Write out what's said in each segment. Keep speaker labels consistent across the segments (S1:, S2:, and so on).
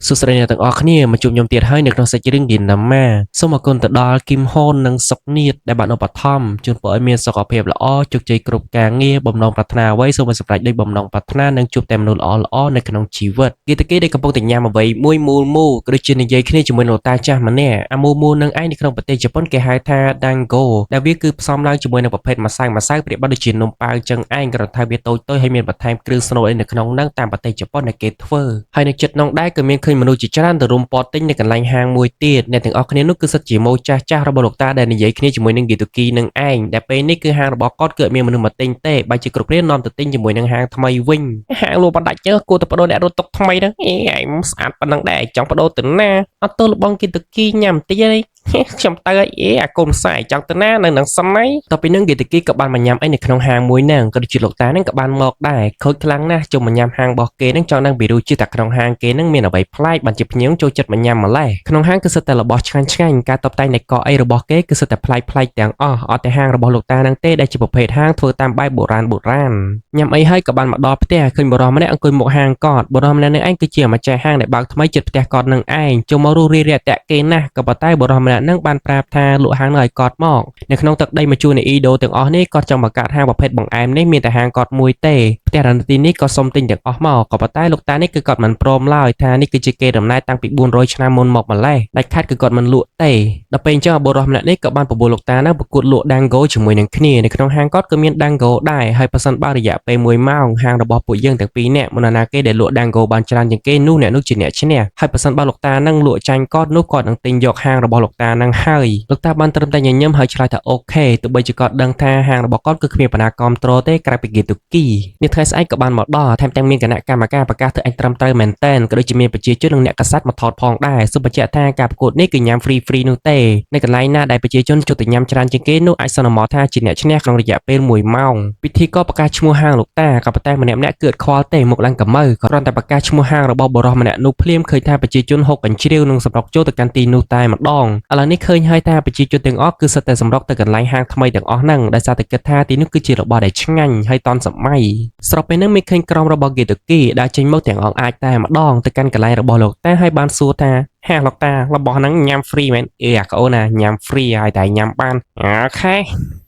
S1: សួស្តីអ្នកទាំងអស់គ្នាមកជួបខ្ញុំទៀតហើយនៅក្នុងសាច់រឿង Gintama សូមអរគុណទៅដល់គឹមហុននិងសុកនីតដែលបានឧបត្ថម្ភជូនពរឲ្យមានសុខភាពល្អជោគជ័យគ្រប់ការងារបំណងប្រាថ្នាអ្វីសូមឲ្យសម្រេចដោយបំណងប្រាថ្នានិងជួបតែមនុស្សល្អៗនៅក្នុងជីវិតគិតគេដែលកំពុងតែញ៉ាំអ្វីមួយមូលក៏ដូចជានិយាយគ្នាជាមួយលោកតាចាស់ម្នាក់អាមូនឹងឯងនៅក្នុងប្រទេសជប៉ុនគេហៅថា Dango ដែលវាគឺផ្សំឡើងជាមួយនឹងប្រភេទម្សៅប្រៀបបានដូចជានំប៉ាវចឹងឯងគ្រាន់តែវាតូចហើយមានបន្ថែមគ្រឿងស្នូលនៅក្នុងហ្នឹងតាមប្រទេសជប៉ុនដែលគេធ្វើហើយនៅចិត្តនោះដែរក៏មានឃើញមនុស្សជាច្រើនទៅរុំព័ទ្ធទិញនៅកន្លែងហាងមួយទៀតអ្នកទាំងអស់គ្នានោះគឺសិតជាម៉ូចាស់របស់លោកតាដែលនិយាយគ្នាជាមួយនឹងហ្គីទូគីនឹងឯងដែលពេលនេះគឺហាងរបស់គាត់គឺមានមនុស្សមកទិញទេបើជាគ្រប់គ្នានាំទៅទិញជាមួយនឹងហាងថ្មីវិញហាងលក់បណ្ដាច់គួរតែបដូរអ្នករត់ទុកថ្មីហ្នឹងឯងស្អាតប៉ុណ្ណឹងដែរចង់បដូរទៅណាអត់ទោះលបងហ្គីទូគីញ៉ាំតិចទេខ្ញុំទៅអាកូនផ្សាយចង់ទៅណានៅនឹងសម័យតទៅពីនឹងហ្គីទូគីក៏បានមកញ៉ាំអីនៅក្នុងហាងមួយហ្នឹងក៏ដូចជាលោកតាហ្នឹងក៏បានមកដែរខូចខ្លាំងណាស់ជុំមកញ៉ាំហាងរបស់គេហ្នឹងចង់ដឹងពីរសជាតិតែក្នុងហាងគេហ្នឹងមានអ្វីប្លែកបានជាភ្ញៀវចូលចិត្តមកញ៉ាំម្ល៉េះក្នុងហាងគឺសិតតែរបស់ឆ្ងាញ់ការតុបតែងនៃកអីរបស់គេគឺសិតតែប្លែកទាំងអស់អត់តែហាងរបស់លោកតាហ្នឹងទេដែលជាប្រភេទហាងធ្វើតាមបែបបុរាណញ៉ាំអីហើយក៏បានមកដល់ផ្ទះឃើញបុរសម្នាក់អង្គុយមុខហាងគាត់បុរសម្នាក់នេះឯងគឺជាម្ចាស់ហាងដែលបើកថ្មីជិតផ្ទះគាត់នឹងឯងចូលមករស់រាយរាក់ទាក់គេណាស់ក៏ប៉ុន្តែបុរសម្នាក់ហ្នឹងបានប្រាប់ថាលក់ហាងនៅឲ្យគាត់មកនៅក្នុងទឹកដីមកជួននៃអ៊ីដូទាំងអស់នេះគាត់ចង់បង្កើតហាងប្រភេទបង្អែមនេះមានតែហាងគាត់មួយទេផ្ទះរណទីនេះក៏សុំទិញទាំងអស់មកក៏ប៉ុន្តែលោកតានេះគឺគាត់មិនព្រមឡើយថានេះគឺជាគេដំណើរតាំងពី400ឆ្នាំមុនមកម្លេះដាច់ខាតគឺគាត់មិនលក់ទេដល់ពេលអញ្ចឹងបុរសម្នាក់នេះក៏បានបបួលលោកតានឹងប្រកួតលក់ Dango ជាមួយនឹងគ្នានៅក្នុងហាងគាត់ក៏មាន Dango ដែរហើយប៉ះសិនបើរយៈពេល1ម៉ោងហាងរបស់ពួកយើងទាំងពីរនាក់មុនណាគេដែលលក់ Dango បានច្រើនជាងគេនោះអ្នកនោះជាអ្នកឈ្នះហើយប៉ះសិនបើលោកតានឹងលក់ចាញ់គាត់នោះគាត់នឹងទិញយកហាងរបស់លោកតានឹងហើយលោកតាបានត្រឹមតែញញឹមហើយឆ្លើយថាអូខេទោះបីជាគាត់ដឹងថាហាងរបស់គាត់គឺគ្មានបណ្ណាគាំទ្រទេក្រៅពីហ្គីទូគីនេះថ្ងៃស្អែកក៏បានមកដល់ថែមទាំងមានគណៈកម្មការប្រកាសធ្វើឲ្យត្រឹមត្រូវមែនតែនក៏ដូចជាមានប្រជាជននិងអ្នកកាសែតមកថតផងដែរសូមបញ្ជាក់ថាការប្រកួតនេះគឺញ៉ាំ free នោះទេនៅកន្លែងណាដែលប្រជាជនចូលទៅញ៉ាំច្រើនជាងគេនោះអាចសន្មតថាជាអ្នកឈ្នះក្នុងរយៈពេល1ម៉ោងពិធីក៏ប្រកាសឈ្មោះហាងលោកតាក៏ប៉ុន្តែម្នាក់គឺអត់ខ្វល់ទេមកឡើងកម្ៅគ្រាន់តែប្រកាសឈ្មោះហាងរបស់បុរសម្នាក់នោះភ្លាមឃើញថាប្រជាជនហុកកញ្ជ្រៀវនិងសម្រុកចូលទៅកាន់ទីនោះតែម្ដងឥឡូវនេះឃើញហើយថាប្រជាជនទាំងអស់គឺសិតតែសម្រុកទៅកន្លែងហាងថ្មីទាំងអស់ហ្នឹងដោយសារតែគិតថាទីនោះគឺជារបស់ដែលឆ្ងាញ់ហើយទាន់សម័យស្របពេលហ្នឹងមានឃើញក្រុមរបស់ហ្គីទូគីដែលចេញមកទាំងអស់អាចតែម្ដងទៅកាន់កន្លែងរបស់លោកតាហើយបានសួរថាហាលោកតារបស់ហ្នឹងញ៉ាំ free មែនអាកូនណាញ៉ាំ free ហើយតែញ៉ាំបានអូខេ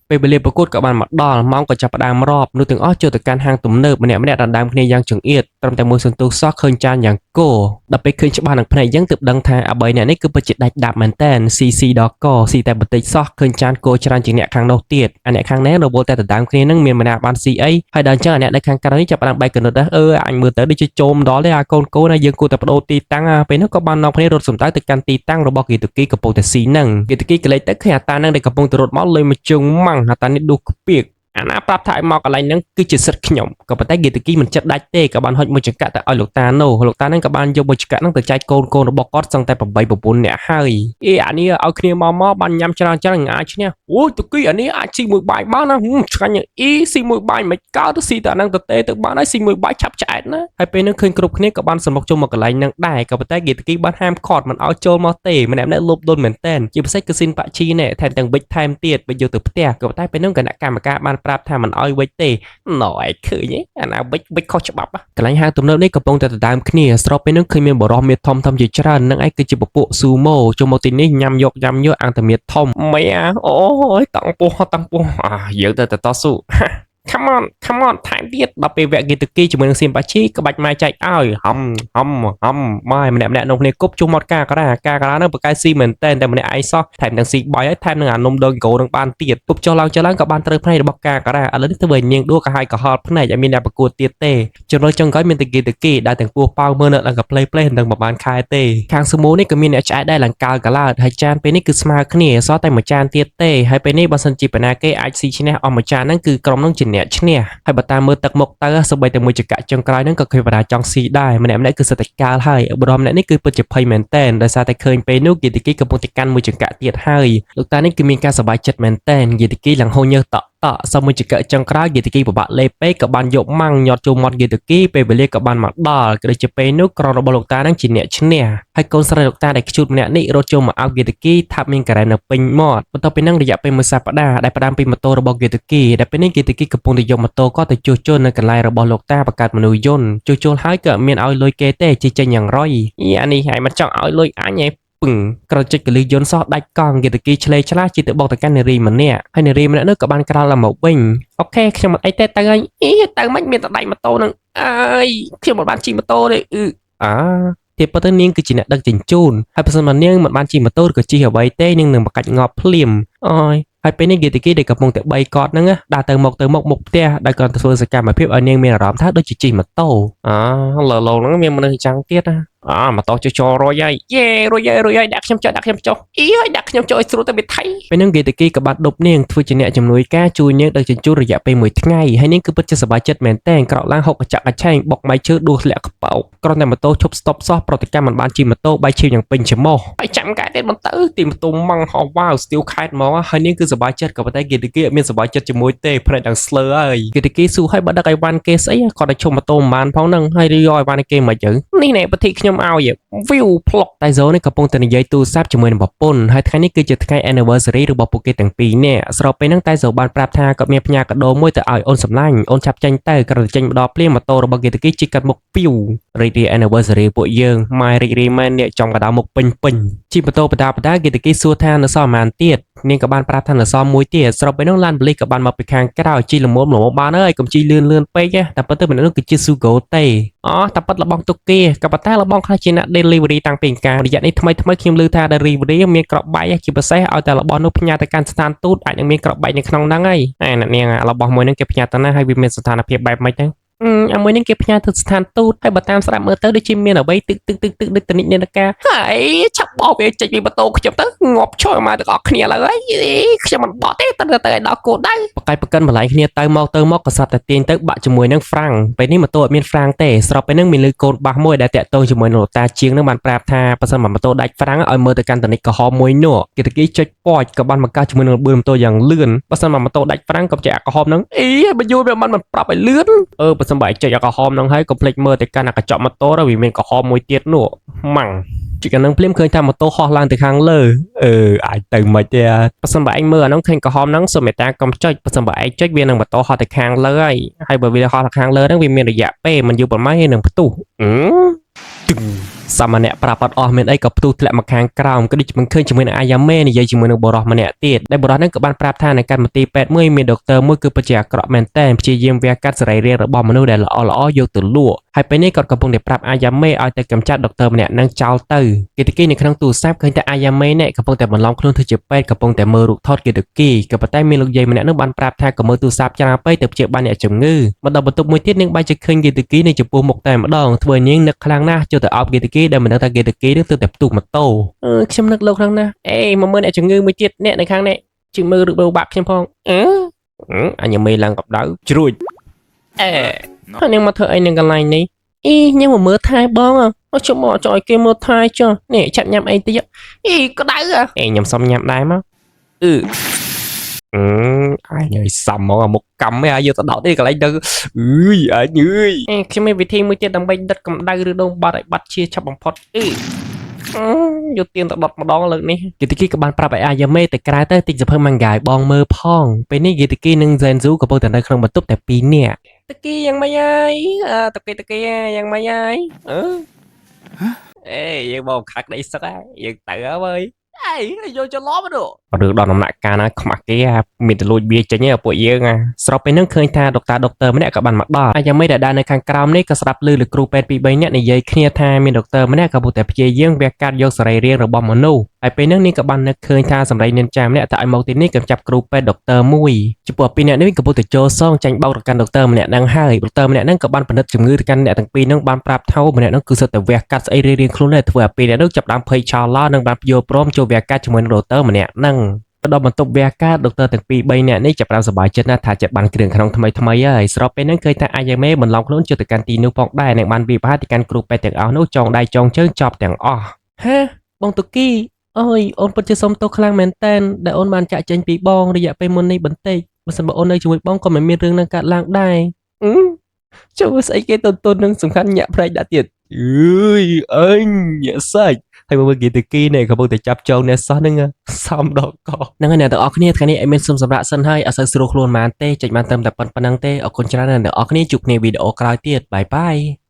S1: ពេលវេលាប្រកួតក៏បានមកដល់ម៉ោងក៏ចាប់ផ្ដើមរាប់នោះទាំងអស់ចូលទៅកាន់ហាងទំនើបម្នាក់ដណ្ដើមគ្នាយ៉ាងចង្អៀតត្រឹមតែមួយសន្ទុះសោះឃើញចានយ៉ាងគោដល់ពេលឃើញច្បាស់នឹងភ្នែកយ៉ាងទើបដឹងថាអាបីអ្នកនេះគឺពិតជាដាច់ដាប់មែនតែនស៊ីដល់កស៊ីតែបន្តិចសោះឃើញចានគោច្រើនជាងអ្នកខាងនោះទៀតអាអ្នកខាងនេះរវល់តែដណ្ដើមគ្នានឹងមានម្នាក់បានស៊ីអីហើយដល់អញ្ចឹងអាអ្នកនៅខាងក្រៅនេះចាប់ផ្ដើមបែកកណិតអញមើលទៅដូចជាចូលម្ដងទេអាកូនណាយើងគួរតែបដូរទីតាំងពេលនោះក៏បាននាំគ្នារត់សំដៅទៅកាន់ទីតាំងរបស់គីទូគីកំពុងតែស៊ីនឹងគីទូគីក៏លេចទៅឃើញអាតានឹងដែលកំពុងតែរត់មកលុយមកជើងម៉ាំងអាតានេះដួសពាកអាណាប្រាប់ថាឲ្យមកកន្លែងហ្នឹងគឺជាសិទ្ធិខ្ញុំក៏ប៉ុន្តែហ្គីទូគីមិនចិត្តដាច់ទេក៏បានហុចមួយចង្កាក់ទៅឲ្យលោកតានោះលោកតាហ្នឹងក៏បានយកមួយចង្កាក់ហ្នឹងទៅចែកកូនរបស់គាត់សឹងតែ8 9នាក់ហើយអានេះឲ្យគ្នាមកបានញ៉ាំច្រើនអាចឈ្នះអូយទូគីអានេះអាចស៊ីមួយបាយបានណាឆ្ងាញ់ស៊ីមួយបាយមិនកើតទៅស៊ីតែហ្នឹងទៅទេទៅបានហើយស៊ីមួយបាយឆាប់ឆ្អែតណាហើយពេលហ្នឹងឃើញគ្រប់គ្នាក៏បានសម្រុកចូលមកកន្លែងហ្នឹងដែរក៏ប៉ុន្តែហ្គីទូគីបានហាមឃាត់មិនឲ្យចូលមកទេម្នាក់លុបដុនមែនតែនជាពិសេសគឺស៊ីនប៉ាជីនេះថែមទាំងវិចថែមទៀតបើយកទៅផ្ទះក៏ប៉ុន្តែពេលហ្នឹងគណៈកម្មការបានប្រាប់ថាមិនឲ្យវិចទេណ៎ឯងឃើញអាណាវិចខុសច្បាប់កន្លែងហាងទំនើបនេះកំពុងតែដណ្ដើមគ្នាស្របពេលហ្នឹងឃើញមានបរិះមៀតធំជាច្រើននឹងឯងគឺជាពពួកស៊ូម៉ូចូលមកទីនេះញ៉ាំយកអង្គតែមៀតធំម៉េអូយតង់ពោះយើងទៅតស៊ូCome on ថែមទៀតដល់ពេលវគ្គហ្គីទូគីជាមួយនឹងសៀមប៉ាជីក្បាច់ម៉ែចែកឲ្យហំម៉ែម្នាក់នោះគ្នាគប់ជុំមាត់កាកាហ្នឹងប្រកែស៊ីមែនតែម្នាក់ឯងសោះថែមទាំងស៊ីបាយហើយថែមនឹងអានំដូងគោនឹងបានទៀតគប់ចុះឡើងក៏បានត្រូវផ្នែករបស់កាឥឡូវនេះធ្វើឲ្យញៀងដួលក៏ហើយក៏ហល់ផ្នែកឲ្យមានអ្នកប្រកួតទៀតទេចំណុចចុងក្រោយមានតែហ្គីទូគីដែលទាំងពោះប៉ៅមើលនៅដល់ក៏ផ្លេនឹងប្រហែលខែទេខាងស៊ូម៉ូនេះក៏មានអ្នកឆ្អែតដែរឡើងកើឡើងហើយចានពេលនេះគឺស្មើគ្នាសោះតែមួយចានទៀតទេហើយពេលនេះបើសិនជាបណ្ណាគេអាចស៊ីឈ្នះអស់មួយចានហ្នឹងគឺក្រុមនឹងជាអ្នកឈ្នះហើយបើតាមមើលទឹកមុខទៅសូម្បីតែមួយចង្កាក់ចុងក្រោយហ្នឹងក៏ឃើញបដាចង់ស៊ីដែរម្នាក់គឺសិតតែកាលហើយបរមម្នាក់នេះគឺពិតជាភ័យមែនតែនដោយសារតែឃើញពេលនោះហ្គីទូគីកំពុងតែកាន់មួយចង្កាក់ទៀតហើយលោកតានេះគឺមានការសប្បាយចិត្តមែនតែនហ្គីទូគីឡើងហូរញើសត sauមួយចង្កឹះចុងក្រោយយេតគីពិបាកលេបពេកក៏បានយកម៉ាំងញាត់ចូលមាត់យេតគីពេលវេលាក៏បានមកដល់ក៏ដូចជាពេលនោះក្រុមរបស់លោកតានឹងជាអ្នកឈ្នះហើយកូនស្រីលោកតាដែលខ្ជូតម្នាក់នេះរត់ចូលមកអោបយេតគីថាប់មានការ៉េនៅពេញមាត់បន្ទាប់ពីនឹងរយៈពេលមួយសប្តាហ៍ដែលផ្ដើមពីម៉ូតូរបស់យេតគីដែលពេលនេះយេតគីកំពុងតែយកម៉ូតូក៏ទៅជួសជុលនៅកន្លែងរបស់លោកតាបង្កើតមនុស្សយន្តជួសជុលហើយក៏មានឲ្យលុយគេទេជាចេញយ៉ាងរយអានេះហើយមិនចង់ឲ្យលុយអញឯងពឹងក្រចុចកលឹះយន្តសោះដាច់កង់យេតគីឆ្លេឆ្លាស់ជិះទៅបោកទៅកាន់នារីម្នាក់ហើយនារីម្នាក់នោះក៏បានក្រោលឡើងមកវិញអូខេខ្ញុំមិនអីទេទៅហើយទៅមិនមានតែដៃម៉ូតូនឹងអើយខ្ញុំមិនបានជិះម៉ូតូទេទីពិតទៅនាងគឺជាអ្នកដឹកជញ្ជូនហើយបើសិនមកនាងមិនបានជិះម៉ូតូឬក៏ជិះអ្វីទេនាងនឹងបកាច់ងាប់ភ្លាមហើយពេលនេះយេតគីដែលកំពុងតែបីកតហ្នឹងដើរទៅមុខផ្ទះដែលគាត់ទៅធ្វើសកម្មភាពឲ្យនាងមានអារម្មណ៍ថាដូចជាជិះម៉ូតូលើឡងហ្នឹងមានមនុស្សចាំងទៀតម៉ូតូចរយហើយយេរយហើយដាក់ខ្ញុំចុះដាក់ខ្ញុំចុះហើយដាក់ខ្ញុំចុះឲ្យស្រួលទៅវាថៃពេលហ្នឹងយេតគីក៏បានដប់នាងធ្វើជាអ្នកជំនួយការជួយនាងដឹកជញ្ជូនរយៈពេល1ថ្ងៃហើយនាងគឺពិតជាសប្បាយចិត្តមែនទែនក្រោកឡើងហុកកញ្ចក់កញ្ឆែងបុកម៉ៃឈើដួសធ្លាក់ខ្ពោកគ្រាន់តែម៉ូតូឈប់ស្តុបសោះប្រតិកម្មមិនបានជិះម៉ូតូបាយឈីវយ៉ាងពេញច្រមុះហើយចាំកែទៀតបន្តទីម៉ូតូម៉ង់ហោវ៉ាវស្ទីលខេតហ្មងហើយនាងគឺសប្បាយចិត្តក៏ប៉ុន្តែយេតគីអត់មានសប្បាយចិត្តជាមួយទេភ្នែកដល់ស្លើហើយយេតគីសួរឲ្យបើដឹកឲ្យវ៉ាន់គេស្អីគាត់ទៅឈប់ម៉ូតូមិនបានផងហ្នឹងហើយយកឲ្យវ៉ាន់គេមិនទៅនេះណែប្រតិខ្ញុំឲ្យ view ផ្លុកតែហ្សូនេះកំពុងតែនិយាយទូរស័ព្ទជាមួយនឹងប្រពន្ធហើយថ្ងៃនេះគឺជាថ្ងៃ anniversary របស់ពួកគេទាំងពីរនាក់ស្របពេលហ្នឹងតែហ្សូបានប្រាប់ថាគាត់មានផ្ញើកាដូមួយទៅឲ្យអូនសម្លាញ់អូនចាប់ចេញទៅគាត់ទៅចេញម្ដងភ្លាមម៉ូតូរបស់យេតគីជិះកាត់មុខពីវរីករាយ anniversary ពួកយើងម៉ែរីករាយមែនអ្នកចំកដោមុខពេញជិះម៉ូតូបដាយេតគីសួរថានៅសល់ប៉ុន្មានទៀតនាងក៏បានប្រាប់ថានៅសល់មួយទៀតស្របពេលហ្នឹងឡានបលិសក៏បានមកពីខាងក្រៅជិះល្មមបានហើយកុំជិះលឿនពេកតែប៉ុន្តែម្នាក់នោះគឺជាស៊ូហ្គោទេតែប៉ុតលបងទុកគេក៏ប៉ុន្តែលបងខ្លះជាអ្នក delivery តាំងពីការរយៈនេះថ្មីខ្ញុំឮថា delivery មានក្របបែកជាពិសេសឲ្យតែរបស់នោះផ្ញើទៅកាន់ស្ថានទូតអាចនឹងមានក្របបែកនៅក្នុងហ្នឹងហើយអ្នកនាងរបស់មួយហ្នឹងគេផ្ញើទៅណាហើយវាមានស្ថានភាពបែបម៉េចហ្នឹងអាមួយនេះគេផ្ញើទៅស្ថានទូតហើយបើតាមស្ដាប់មើលទៅដូចជាមានអ្វីទឹកដូចតនិចនាការហើយឆាប់បោកវាចេញពីម៉ូតូខ្ញុំទៅងាប់ឈរមកទាំងអស់គ្នាឡើយខ្ញុំមិនបោះទេទៅឲ្យដល់គោលដៅបកាយប្រកិនបន្លាយគ្នាទៅមកក៏ស្រាប់តែទាញទៅបាក់ជាមួយនឹងហ្វ្រាំងពេលនេះម៉ូតូអត់មានហ្វ្រាំងទេស្របពេលហ្នឹងមានលឺកូនបាសមួយដែលតាក់ទងជាមួយនឹងលោកតាជាងនឹងបានប្រាប់ថាបើសិនម៉ូតូដាច់ហ្វ្រាំងឲ្យមើលទៅកាន់តនិចក្រហមមួយនោះគេតគីចុចពចក៏បានមកកាសជាមួយនឹងប៊ឺម៉ូតូយ៉ាងលឿនបើសិនម៉ូតូដាច់ហ្វ្រាំងក៏ជាក្រហមហ្នឹងបើយូរវាមិនប្រាប់ឲ្យលឿនបើសិនបើចុចក្រហមហ្នឹងហើយកុំភ្លេចមើលទៅកាន់កញ្ចក់ម៉ូតូទៅវាមានក្រហមមួយទៀតនោះម៉ាំងជាកាលនឹងភ្លាមឃើញថាម៉ូតូហោះឡើងទៅខាងលើអាចទៅមិនទេបើសិនបើឯងមើលអាហ្នឹងឃើញក្រហមហ្នឹងសូមមេត្តាកុំចុចបើសិនបើឯងចុចវានឹងម៉ូតូហោះទៅខាងលើហើយបើវាហោះទៅខាងលើហ្នឹងវាមានរយៈពេលមិនយូរប៉ុន្មានហើយនឹងផ្ទុះសាមញ្ញប្រាប់អត់អស់មានអីក៏ផ្ទុះធ្លាក់មកខាងក្រោមក៏ដូចមិនឃើញជាមួយនឹងអាយ៉ាមេនិយាយជាមួយនឹងបរិសម្នាក់ទៀតដែលបរិសហ្នឹងក៏បានប្រាប់ថានៅកាន់មន្ទីរពេទ្យមួយមានដុកទ័រមួយគឺពិតជាអាក្រក់មែនតែនព្យាយាមវះកាត់សរីរាង្គរបស់មនុស្សដែលល្អយកទៅលក់ហើយពេលនេះគាត់កំពុងតែប្រាប់អាយ៉ាមេឲ្យទៅកម្ចាត់ដុកទ័រម្នាក់ហ្នឹងចោលទៅគេតគីនៅក្នុងទូរស័ព្ទឃើញតែអាយ៉ាមេនេះកំពុងតែបន្លំខ្លួនធ្វើជាពេទ្យកំពុងតែមើលរូបថតគេតគីក៏ប៉ុន្តែមានលោកយាយម្នាក់ហ្នឹងបានប្រាប់ថាកុំមើលទូរស័ព្ទច្រើនពេកទៅព្យាបាលអ្នកជំងឺមកដល់បន្ទប់មួយទៀតនាងបែរជាឃើញគេតគីនៅចំពោះមុខតែម្ដងធ្វើនាងនឹកខ្លាំងណាស់ចូលទៅអោបគេតគីដែលមិនដឹងថាគេតគីនឹងទើបតែផ្ទុះម៉ូតូខ្ញុំនឹកលោកខ្លាំងណាស់មកមើលអ្នកជំងឺមួយទៀតអ្នកនៅខាងនេះជិះមើលរូបបាក់ខ្ញុំផងអញមេឡើងកម្ដៅជ្រួចហើយនាងមកធ្វើអីនឹងកន្លែងនេះខ្ញុំមកមើលថែបងខ្ញុំមកចុយគេមើលថែចុះនេះចាប់ញ៉ាំអីតិចក្ដៅខ្ញុំសុំញ៉ាំដែរមកអញសំមកមុខកម្មឯងយកទៅដោតទេកន្លែងទៅអញខ្ញុំមានវិធីមួយទៀតដើម្បីដុតកម្ដៅឬដងបាត់ឲ្យបាត់ជាឆាប់បំផុតយកទៀនទៅដុតម្ដងលើកនេះគីតគីក៏បានប្រាប់ឲ្យអាយ៉ាមេទៅក្រៅទៅទិញសភើម៉ាំងហ្គាយបងមើលផងពេលនេះគីតគីនិងហ្សែនស៊ូកំពុងតែនៅក្នុងបន្ទប់តែ2នាក់តគីយ៉ាងម៉េចហើយតគីយ៉ាងម៉េចហើយយើងមកខាក់ដីសឹកហើយយើងទៅហើយយកច្រឡំទៅរឿងដល់ដំណាក់កាលណាខ្មាស់គេមានតែលួចបៀចេញពួកយើងស្របពេលហ្នឹងឃើញថាដុកទ័រម្នាក់ក៏បានមកដល់ហើយយ៉ាងម៉េចដែលនៅខាងក្រោមនេះក៏ស្ដាប់ឮលោកគ្រូពេទ្យ2 3នាក់និយាយគ្នាថាមានដុកទ័រម្នាក់ក៏ពុទ្ធតែព្យាយាមវះកាត់យកសរីរាង្គរបស់មនុស្សហើយពេលហ្នឹងនាងក៏បាននឹកឃើញថាសម្ដីនាងចាម្នាក់តែឲ្យមកទីនេះក៏ចាប់គ្រូពេទ្យដុកទ័រមួយចំពោះពីរនាក់នេះក៏ពុទ្ធតែចូលសងចាញ់បោកទៅកាន់ដុកទ័រម្នាក់ហ្នឹងហើយដុកទ័រម្នាក់ហ្នឹងក៏បានពិនិត្យជំងឺទៅកាន់អ្នកទាំងពីរហ្នឹងបានប្រាប់ថាម្នាក់ហ្នឹងគឺសុទ្ធតែវះកាត់ស្អីរៀងៗខ្លួនដែរធ្វើឲ្យពីរនាក់នោះចាប់ដើមភ័យឆោឡោនិងបានយល់ព្រមចូលវះកាត់ជាមួយនឹងដុកទ័រម្នាក់ហ្នឹងដល់បន្ទប់វះកាត់ដុកទ័រទាំងពីរ3នាក់នេះចាប់ផ្ដើមសប្បាយចិត្តណាស់ថាចិត្តបានគ្រឿងក្នុងថ្មីហើយស្របពេលហ្នឹងឃើញថាអាយ៉ាមេបន្លំខ្លួនចូលទៅកាន់ទីនោះផងដែរនិងបានវិភាគទៅកាន់គ្រូពេទ្យទាំងអស់នោះចងដៃចងជើងចប់ទាំងអស់បងតុគីអូនពិតជាសុំទោសខ្លាំងមែនតើដែលអូនបានចាក់ចេញពីបងរយៈពេលមុននេះបន្តិច បើសិនបើអូននៅជាមួយបងក៏មិនមានរឿងនឹងកើតឡើងដែរចូលស្អីគេតូននឹងសំខាន់ញាក់ផ្នែកដាក់ទៀតអើយអញញាក់សាច់ហើយមើលគេទៅគីនេះកំពុងតែចាប់ចងអ្នកសោះនឹងសំដកកហ្នឹងហើយអ្នកទាំងអស់គ្នាថ្ងៃនេះអេមានសុំសម្រាប់សិនហើយអត់សូវស្រួលខ្លួនប៉ុន្មានទេចុចបានត្រឹមតែប៉ុណ្្នឹងទេអរគុណច្រើនអ្នកទាំងអស់គ្នាជួបគ្នាវីដេអូក្រោយទៀតបាយបាយ